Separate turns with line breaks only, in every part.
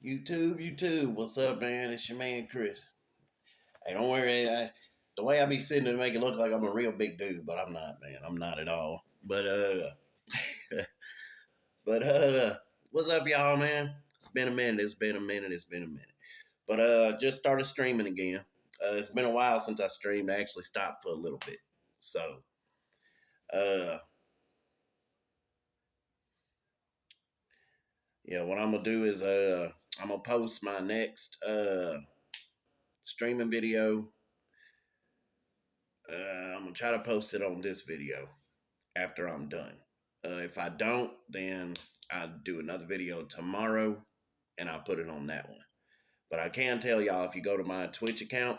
YouTube, what's up, man? It's your man, Chris. Hey, don't worry. The way I be sitting there make it look like I'm a real big dude, but I'm not, man. I'm not at all. But what's up, y'all, man? It's been a minute. But just started streaming again. It's been a while since I streamed. I actually stopped for a little bit. So, uh, yeah, what I'm gonna do is I'm gonna post my next streaming video. I'm gonna try to post it on this video after I'm done. If I don't, then I'll do another video tomorrow and I'll put it on that one. But I can tell y'all, if you go to my Twitch account,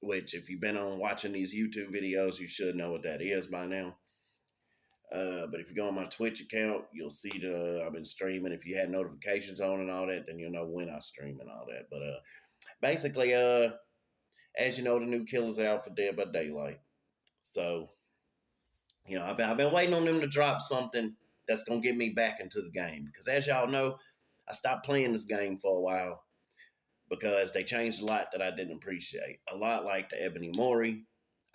which if you've been on watching these YouTube videos, you should know what that is by now. But if you go on my Twitch account, you'll see that I've been streaming. If you had notifications on and all that, then you'll know when I stream and all that. But basically, as you know, the new killer's out for Dead by Daylight. So, I've been waiting on them to drop something that's going to get me back into the game. Because as y'all know, I stopped playing this game for a while because they changed a lot that I didn't appreciate. A lot like the Ebony Mori.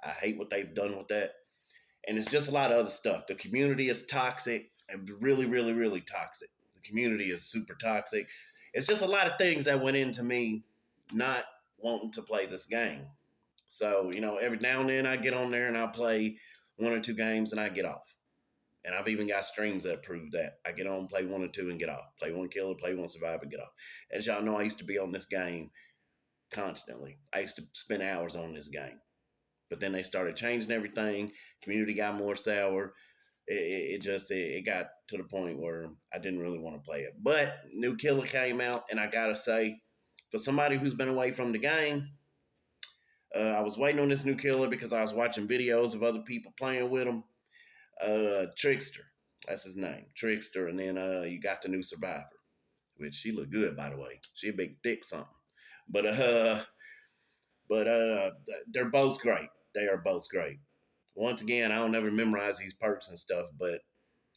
I hate what they've done with that. And it's just a lot of other stuff. The community is toxic and really, really, really toxic. The community is super toxic. It's just a lot of things that went into me not wanting to play this game. So, every now and then I get on there and I'll play one or two games and I get off. And I've even got streams that prove that. I get on, play one or two and get off. Play one killer, play one survivor, get off. As y'all know, I used to be on this game constantly. I used to spend hours on this game. But then they started changing everything. Community got more sour. It got to the point where I didn't really want to play it. But new killer came out, and I gotta say, for somebody who's been away from the game, I was waiting on this new killer because I was watching videos of other people playing with him. Trickster, that's his name, Trickster, and then you got the new survivor, which she looked good, by the way. She a big thick something, but they're both great. They are both great. Once again, I don't never memorize these perks and stuff, but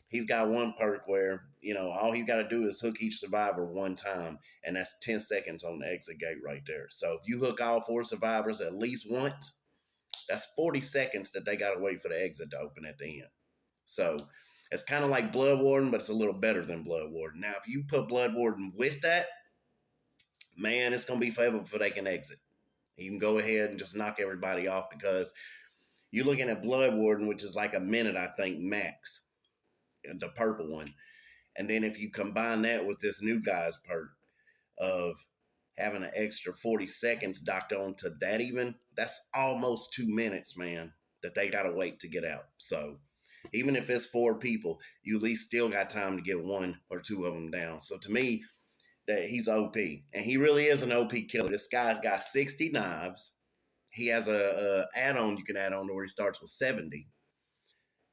he's got one perk where, all he's got to do is hook each survivor one time, and that's 10 seconds on the exit gate right there. So if you hook all 4 survivors at least once, that's 40 seconds that they got to wait for the exit to open at the end. So it's kind of like Blood Warden, but it's a little better than Blood Warden. Now, if you put Blood Warden with that, man, it's going to be forever before they can exit. You can go ahead and just knock everybody off because you're looking at Blood Warden, which is like a minute, I think, max, the purple one. And then if you combine that with this new guy's perk of having an extra 40 seconds docked onto that even, that's almost 2 minutes, man, that they got to wait to get out. So even if it's 4 people, you at least still got time to get 1 or 2 of them down. So to me, that he's OP. And he really is an OP killer. This guy's got 60 knives. He has a add-on you can add on to where he starts with 70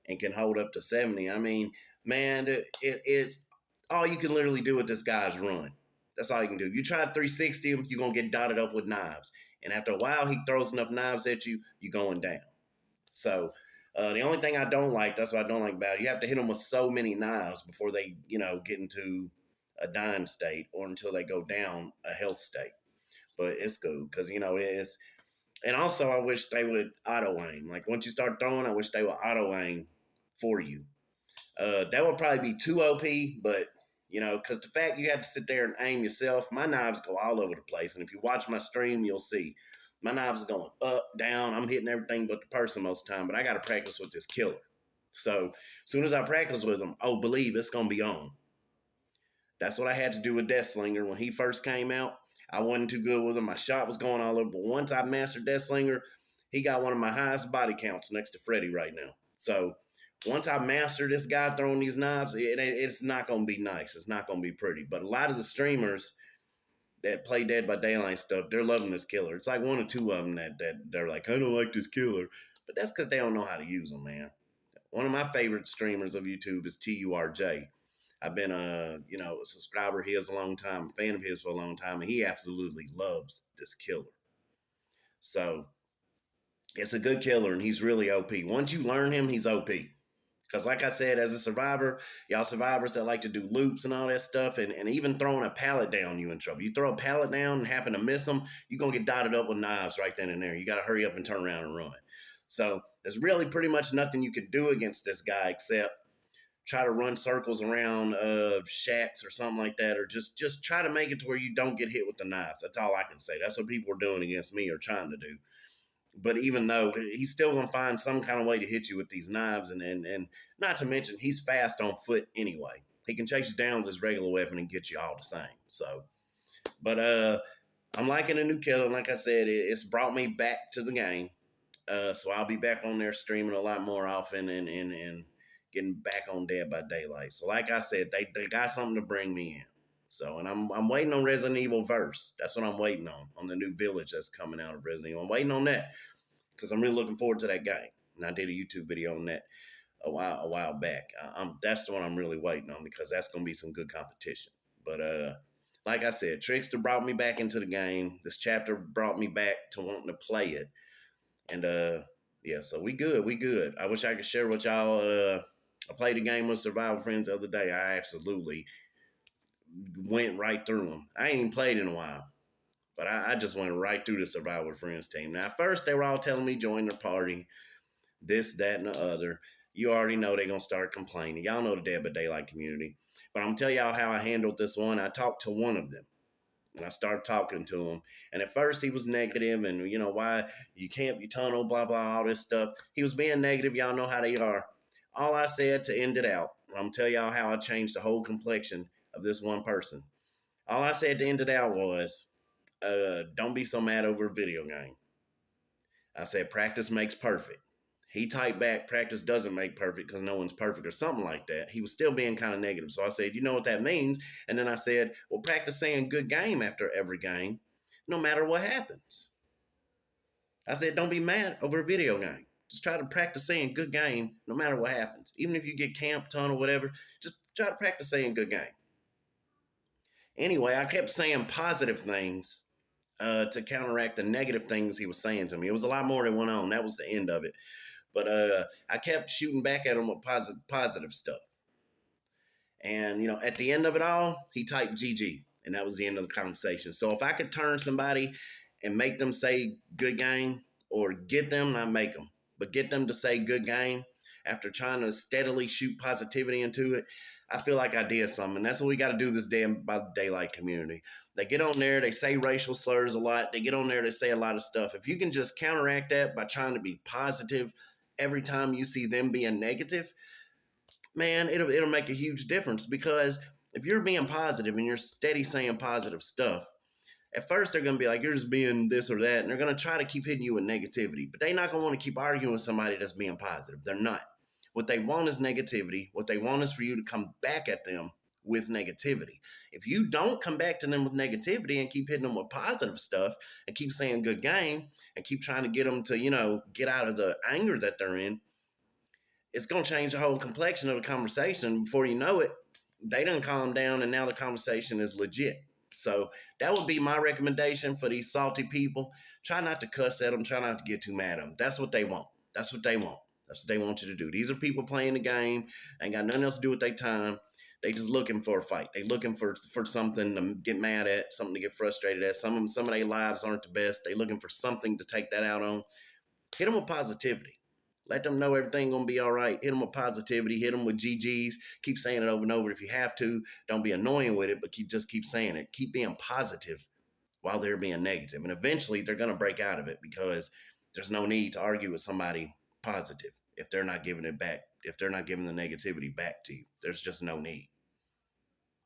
and can hold up to 70. I mean, man, it's all you can literally do with this guy's run. That's all you can do. You try to 360 him, you're going to get dotted up with knives. And after a while, he throws enough knives at you, you're going down. So the only thing I don't like, that's what I don't like about it, you have to hit them with so many knives before they, get into a dying state or until they go down a health state. But it's cool because, it's... And also, I wish they would auto-aim. Like, once you start throwing, I wish they would auto-aim for you. That would probably be too OP, but, because the fact you have to sit there and aim yourself, my knives go all over the place. And if you watch my stream, you'll see. My knives are going up, down. I'm hitting everything but the person most of the time, but I got to practice with this killer. So, as soon as I practice with him, believe it's going to be on. That's what I had to do with Deathslinger when he first came out. I wasn't too good with him. My shot was going all over. But once I mastered Deathslinger, he got one of my highest body counts next to Freddy right now. So once I master this guy throwing these knives, it's not going to be nice. It's not going to be pretty. But a lot of the streamers that play Dead by Daylight stuff, they're loving this killer. It's like 1 or 2 of them that they're like, I don't like this killer. But that's because they don't know how to use them, man. One of my favorite streamers of YouTube is TURJ. I've been a subscriber of his a long time, a fan of his for a long time, and he absolutely loves this killer. So it's a good killer, and he's really OP. Once you learn him, he's OP Because like I said, as a survivor, y'all survivors that like to do loops and all that stuff, and even throwing a pallet down, you in trouble. You throw a pallet down and happen to miss them, you're going to get dotted up with knives right then and there. You got to hurry up and turn around and run. So there's really pretty much nothing you can do against this guy except try to run circles around shacks or something like that, or just try to make it to where you don't get hit with the knives. That's all I can say. That's what people are doing against me or trying to do. But even though he's still going to find some kind of way to hit you with these knives, and not to mention he's fast on foot anyway. He can chase you down with his regular weapon and get you all the same. So, but I'm liking a new killer. Like I said, it's brought me back to the game. So I'll be back on there streaming a lot more often and getting back on Dead by Daylight. So like I said, they got something to bring me in. So, and I'm waiting on Resident Evil Verse. That's what I'm waiting on the new village that's coming out of Resident Evil. I'm waiting on that because I'm really looking forward to that game. And I did a YouTube video on that a while back. That's the one I'm really waiting on because that's going to be some good competition. But like I said, Trickster brought me back into the game. This chapter brought me back to wanting to play it. And yeah, so we good. I wish I could share with y'all. I played a game with Survival Friends the other day. I absolutely went right through them. I ain't even played in a while, but I just went right through the Survival Friends team. Now, at first, they were all telling me join their party, this, that, and the other. You already know they're going to start complaining. Y'all know the Dead by Daylight community. But I'm going to tell y'all how I handled this one. I talked to one of them. And I started talking to him. And at first he was negative and, you know, why you can't be tunnel, blah, blah, all this stuff. He was being negative. Y'all know how they are. All I said to end it out, I'm going to tell y'all how I changed the whole complexion of this one person. All I said to end it out was, don't be so mad over a video game. I said, practice makes perfect. He typed back, practice doesn't make perfect because no one's perfect or something like that. He was still being kind of negative. So I said, you know what that means? And then I said, well, practice saying good game after every game, no matter what happens. I said, don't be mad over a video game. Just try to practice saying good game no matter what happens. Even if you get camped, tunnel, whatever, just try to practice saying good game. Anyway, I kept saying positive things to counteract the negative things he was saying to me. It was a lot more that went on. That was the end of it. But I kept shooting back at him with positive stuff. And, you know, at the end of it all, he typed GG. And that was the end of the conversation. So if I could turn somebody and make them say good game, or get them, not make them, but get them to say good game after trying to steadily shoot positivity into it, I feel like I did something. And that's what we got to do this day by the Daylight community. They get on there, they say racial slurs a lot. They get on there, they say a lot of stuff. If you can just counteract that by trying to be positive every time you see them being negative, man, it'll make a huge difference. Because if you're being positive and you're steady saying positive stuff, at first they're going to be like, you're just being this or that, and they're going to try to keep hitting you with negativity. But they're not going to want to keep arguing with somebody that's being positive. They're not. What they want is negativity. What they want is for you to come back at them with negativity. If you don't come back to them with negativity and keep hitting them with positive stuff and keep saying good game and keep trying to get them to, you know, get out of the anger that they're in, it's going to change the whole complexion of the conversation. Before you know it, they done calm down and now the conversation is legit. So that would be my recommendation for these salty people. Try not to cuss at them. Try not to get too mad at them. That's what they want. That's what they want. That's what they want you to do. These are people playing the game. Ain't got nothing else to do with their time. They just looking for a fight. They looking for something to get mad at, something to get frustrated at. Some of their lives aren't the best. They looking for something to take that out on. Hit them with positivity. Let them know everything gonna be all right. Hit them with positivity. Hit them with GGs. Keep saying it over and over if you have to. Don't be annoying with it, but just keep saying it. Keep being positive while they're being negative. And eventually they're gonna break out of it because there's no need to argue with somebody positive if they're not giving it back, if they're not giving the negativity back to you. There's just no need.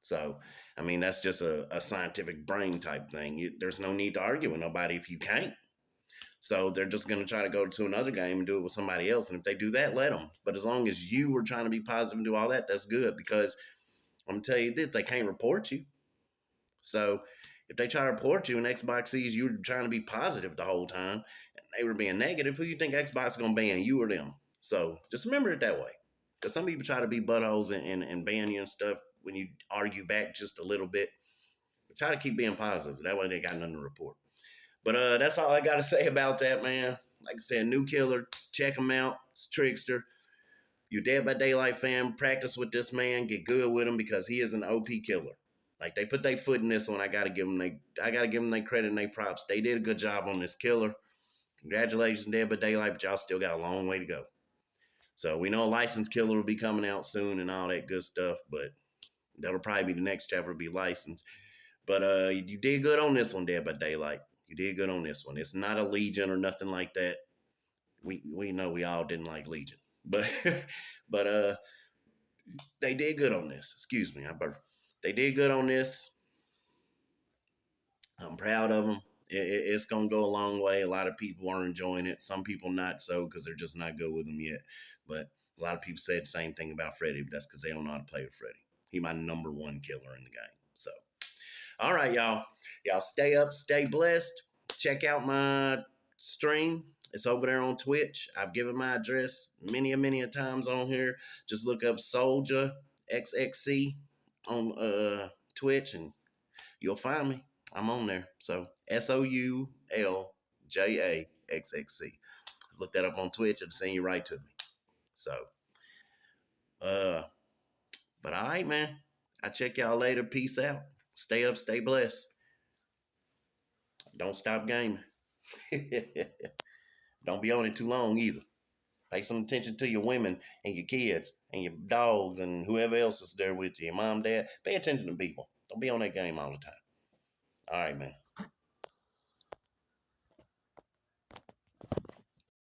So, I mean, that's just a scientific brain type thing. There's no need to argue with nobody if you can't. So they're just going to try to go to another game and do it with somebody else. And if they do that, let them. But as long as you were trying to be positive and do all that, that's good. Because I'm going to tell you this, they can't report you. So if they try to report you and Xbox sees you were trying to be positive the whole time and they were being negative, who you think Xbox is going to ban, you or them? So just remember it that way. Because some people try to be buttholes and ban you and stuff when you argue back just a little bit. But try to keep being positive. That way they got nothing to report. But that's all I got to say about that, man. Like I said, new killer. Check him out. It's Trickster. You Dead by Daylight fan, practice with this man, get good with him because he is an OP killer. Like they put their foot in this one. I gotta give them their credit and their props. They did a good job on this killer. Congratulations, Dead by Daylight, but y'all still got a long way to go. So we know a licensed killer will be coming out soon and all that good stuff, but that'll probably be the next chapter will be licensed. But you did good on this one, Dead by Daylight. You did good on this one. It's not a Legion or nothing like that. We know we all didn't like Legion, but but they did good on this. Excuse me, I burped. They did good on this. I'm proud of them. It's gonna go a long way. A lot of people are enjoying it. Some people not so because they're just not good with them yet. But a lot of people said the same thing about Freddy, but that's because they don't know how to play with Freddy. He my number one killer in the game. So, all right, y'all. Y'all stay up, stay blessed. Check out my stream. It's over there on Twitch. I've given my address many a times on here. Just look up Soldier XXC on Twitch and you'll find me. I'm on there. So SOULJAXXC. Just look that up on Twitch. It'll send you right to me. So, uh, but all right, man. I'll check y'all later. Peace out. Stay up, stay blessed. Don't stop gaming. Don't be on it too long either. Pay some attention to your women and your kids and your dogs and whoever else is there with you. Your mom, dad. Pay attention to people. Don't be on that game all the time. All right, man.